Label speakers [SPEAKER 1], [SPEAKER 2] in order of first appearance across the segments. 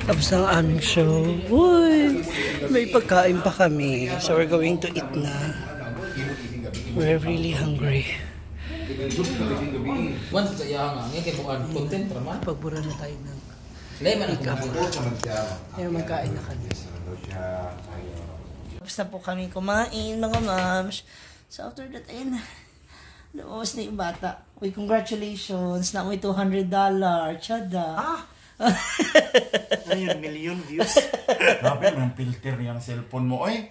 [SPEAKER 1] Tapos ang aming show. Uy, may pagkain pa kami. So we're going to eat na. We're really hungry. Pagbura na tayo ng pick-up. Kaya magkain na kami. Tapos na po kami kumain, mga moms. So after that, ayun na. Lumabas na yung bata. Uy, congratulations. Na may $200. Tiyada.
[SPEAKER 2] Ayun, million views.
[SPEAKER 3] Grabe, may filter yung cellphone mo, oy.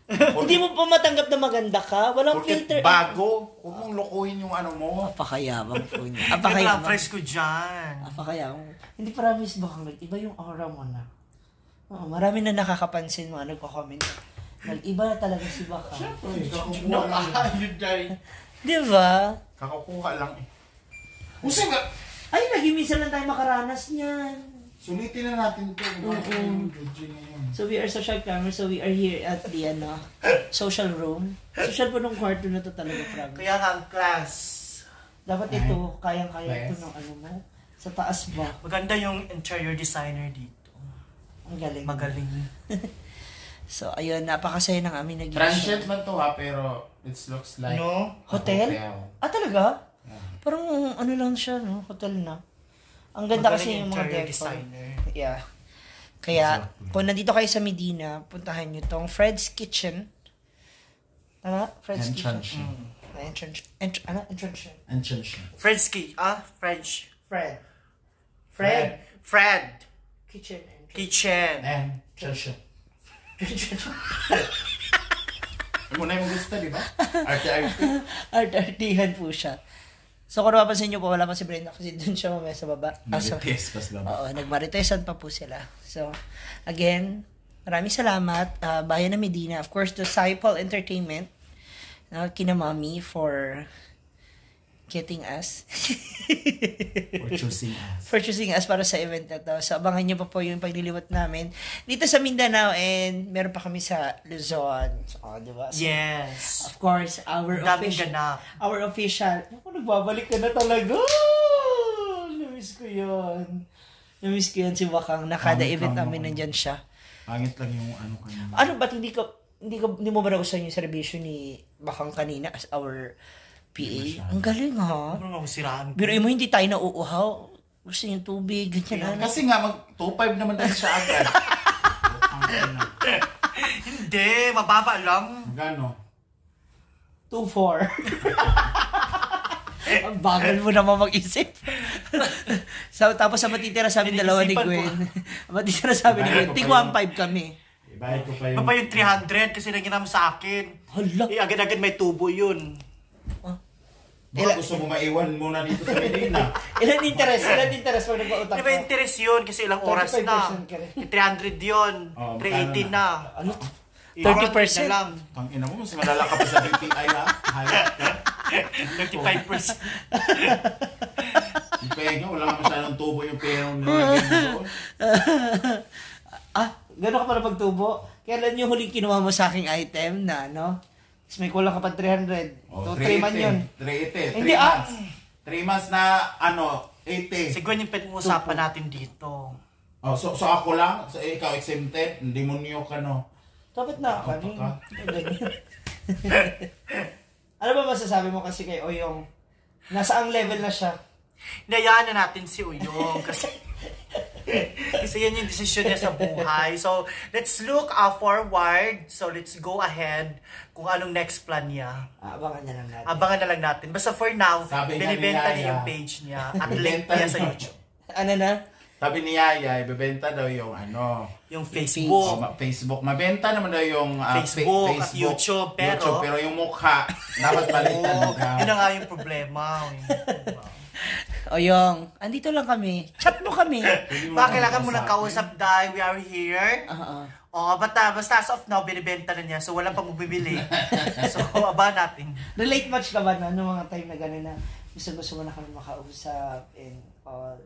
[SPEAKER 1] Hindi mo pa matanggap na maganda ka? Walang filter.
[SPEAKER 3] Bago. Huwag mong lokohin yung ano mo.
[SPEAKER 1] Apakayabang po niya.
[SPEAKER 2] Apakayabang. Fresco dyan.
[SPEAKER 1] Apakayabang. Hindi promise ba kang iba yung aura mo na? Oo, marami na nakakapansin mo. Nagko-comment. Nag-iba na talaga si Baka.
[SPEAKER 3] Siyempre, kakukuha lang.
[SPEAKER 2] Yun dahil.
[SPEAKER 1] Di ba?
[SPEAKER 3] Kakukuha lang eh. Usa nga.
[SPEAKER 1] Ay, nag-imisa lang tayo makaranas niyan.
[SPEAKER 3] Sulitin na natin ito.
[SPEAKER 1] So we are social cameras, so we are here at the social room. Social po nung kwarto na to talaga, promise.
[SPEAKER 2] Kaya nga ang class.
[SPEAKER 1] Dapat ito, kayang-kaya ito ng ano mo. Sa taas ba?
[SPEAKER 2] Maganda yung interior designer dito.
[SPEAKER 1] Ang galing.
[SPEAKER 2] Magaling.
[SPEAKER 1] So, ayun, napakasaya ng aming nag-show.
[SPEAKER 3] Transient man to ha, pero it looks like
[SPEAKER 1] hotel? Ah, talaga?
[SPEAKER 3] Yeah.
[SPEAKER 1] Parang ano lang siya, no? Hotel na. Ang ganda kasi yung mga decor.
[SPEAKER 2] Designer.
[SPEAKER 1] Yeah. Kaya, kung nandito kayo sa Medina, puntahan nyo tong Fred's Kitchen. Ano? Fred's Kitchen. Entrance.
[SPEAKER 2] Fred's French.
[SPEAKER 1] Fred.
[SPEAKER 2] Fred.
[SPEAKER 1] Kitchen.
[SPEAKER 2] Kitchen.
[SPEAKER 3] And Chelsea. Ano na yung gusto, di ba? Arte-arte.
[SPEAKER 1] Arte-artihan po siya. So kung napapansin nyo po, wala pa si Brenda kasi dun siya mamaya sa baba.
[SPEAKER 3] Marites pas lang.
[SPEAKER 1] Oo, nagmaritesan pa po sila. So, again, maraming salamat. Bayan ng Medina. Of course, to Saipol Entertainment. Kina Mami for getting us. For choosing us para sa event na to. So, abangan nyo pa po yung pagliliwat namin dito sa Mindanao and meron pa kami sa Luzon. So, diba? So,
[SPEAKER 2] yes.
[SPEAKER 1] Of course, our official. Ako, nagbabalik ka na talaga. Namiss ko yun. Namiss ko yun si Wakang. Nakada event namin nandyan siya.
[SPEAKER 3] Pangit lang yung ano kanina.
[SPEAKER 1] Ano ba't hindi mo ba nagustuhan yung servisyo ni Bakang kanina as our PA? Ang galing ha. Pero mo hindi tayo nauuhaw. Gusto yung tubig, ganyan.
[SPEAKER 3] Kasi nga, mag-2.5 naman tayo siya agad.
[SPEAKER 2] Hindi, mababa lang.
[SPEAKER 3] Gano?
[SPEAKER 1] 2.4. Ang bagal mo naman mag-isip. So, tapos sa matitira sa amin dalawa ni Gwen. Matitira sa amin ni Gwen. Ting 1.5 kami.
[SPEAKER 3] Ibayad ko pa yung...
[SPEAKER 2] Iba pa yung 300 kasi nanginam sa akin.
[SPEAKER 1] Hala.
[SPEAKER 2] Agad-agad may tubo yun.
[SPEAKER 3] Baka gusto mo maiwan muna dito sa Medina.
[SPEAKER 1] Ilan interest pag nagpautang
[SPEAKER 2] Ano ba interest yun? Kasi ilang oras na. 300 yun. 380 na.
[SPEAKER 1] Ano? 30%
[SPEAKER 2] na lang.
[SPEAKER 3] Tangina mo, mas malala ka pa sa BPI ha? Hayat ka.
[SPEAKER 2] 35%.
[SPEAKER 3] Yung pega, wala ka masyadong tubo yung pera ng nilagyan mo.
[SPEAKER 1] Gano'n ka pala pagtubo? Kailan yung huling kinuha mo sa aking item na, no? Tapos may kulang ka pa 300. So, 3 man yun.
[SPEAKER 3] 380.
[SPEAKER 1] Hindi,
[SPEAKER 3] 3 months na, 80.
[SPEAKER 2] Siguro yung pinag-uusapan natin dito.
[SPEAKER 3] Oh, so ako lang? So, ikaw exempted? Demonyo ka, no?
[SPEAKER 1] Dapat na ako. Ano ba masasabi mo kasi kay Oyong? Nasa ang level na siya?
[SPEAKER 2] Hinayaan na natin si Oyong kasi yan yung desisyon niya sa buhay. So, let's look forward. So, let's go ahead kung anong next plan niya.
[SPEAKER 1] Abangan na lang natin.
[SPEAKER 2] Basta for now, binibenta niya yung page niya at link niya sa YouTube.
[SPEAKER 1] Ano na?
[SPEAKER 3] Sabi ni Yaya, ibebenta daw yung
[SPEAKER 2] yung Facebook.
[SPEAKER 3] Facebook. Mabenta naman daw yung
[SPEAKER 2] Facebook at YouTube.
[SPEAKER 3] Pero yung mukha, dapat palitan mo.
[SPEAKER 2] Yun na nga yung problema.
[SPEAKER 1] Oyong, andito lang kami. Chat mo kami.
[SPEAKER 2] Kailangan mo nang kausap dahil we are here. Basta as of now, binibenta na niya. So, walang pang bibili. So, aba natin.
[SPEAKER 1] Relate much ka ba na noong mga time na gano'n na gusto mo na kami makausap and all.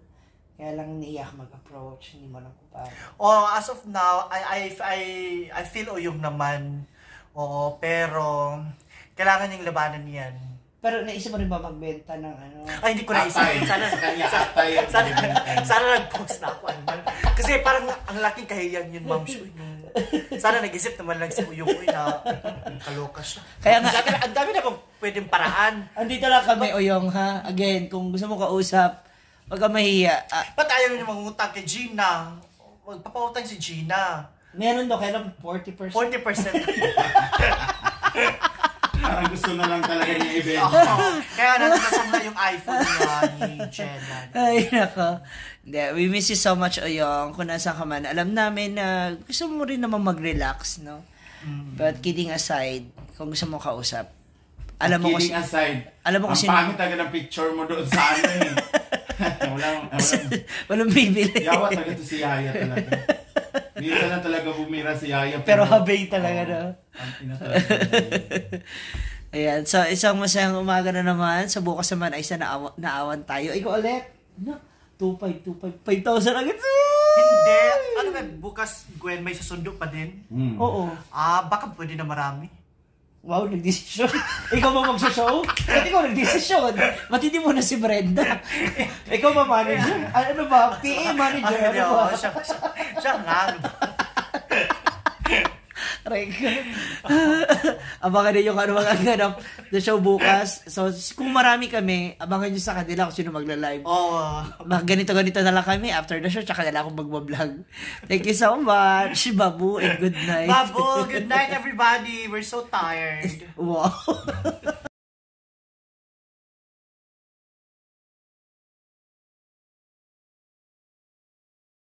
[SPEAKER 1] Kaya lang niiyak mag-approach, hindi mo lang kung paano.
[SPEAKER 2] As of now, I feel Oyong naman. Pero kailangan niyang labanan yan.
[SPEAKER 1] Pero naisip mo rin ba magbenta ng ano?
[SPEAKER 2] Ay, hindi ko naisip. Sana nag-post na ako. Kasi parang ang laking kahiyan yun, ma'am. Sana nag-isip naman lang si Uyong na kaloka siya.
[SPEAKER 1] Kaya nga,
[SPEAKER 2] Ang dami na bang pwedeng paraan.
[SPEAKER 1] andito lang kami, Uyong, ha? Again, kung gusto mo kausap, wag ka mahiya.
[SPEAKER 2] Ba't ayaw niyo mangutang kay Gina? Magpapautang si Gina.
[SPEAKER 1] Meron daw, kailan 40%.
[SPEAKER 2] 40%.
[SPEAKER 3] Parang gusto na lang talaga niya i-benta.
[SPEAKER 2] Kaya nananasan na yung iPhone niya ni Jenna.
[SPEAKER 1] Ay, nako. Hindi, we miss you so much, Oyong. Kung nasa ka man, alam namin na gusto mo rin naman mag-relax, no? But kidding aside, kung gusto mo kausap, alam mo
[SPEAKER 3] Kidding aside,
[SPEAKER 1] alam mo
[SPEAKER 3] ang
[SPEAKER 1] kasi
[SPEAKER 3] pangit talaga ng picture mo doon sa ano eh.
[SPEAKER 1] walang bibili.
[SPEAKER 3] Yawa talaga to si Yaya talaga. Minsan na talaga bumira si Yaya.
[SPEAKER 1] Pero habay talaga, no?
[SPEAKER 3] Ang tinatalaga.
[SPEAKER 1] Ayan, so isang masayang umaga na naman. Sa bukas naman ay naawan tayo. Ikaw ulit. No, 5,000 agad.
[SPEAKER 2] Hindi. Ano nga, bukas, Gwen, may susundo pa din?
[SPEAKER 1] Oo.
[SPEAKER 2] Baka pwede na marami.
[SPEAKER 1] Wow, nagdesisyon. Ikaw ba magsashow? At ikaw nagdesisyon. Matindi mo na si Brenda. Ikaw ba manager? Ano ba? PA manager? Ano ba?
[SPEAKER 2] Siya nga.
[SPEAKER 1] Abangan ninyo kung ano mga ganap na show bukas. So, kung marami kami, abangan nyo sa kanila kung sino magla-live. Ganito-ganito na lang kami after the show, tsaka na lang akong magbablog. Thank you so much, Babu, and good night.
[SPEAKER 2] Babu, good night everybody. We're so tired.
[SPEAKER 1] Wow.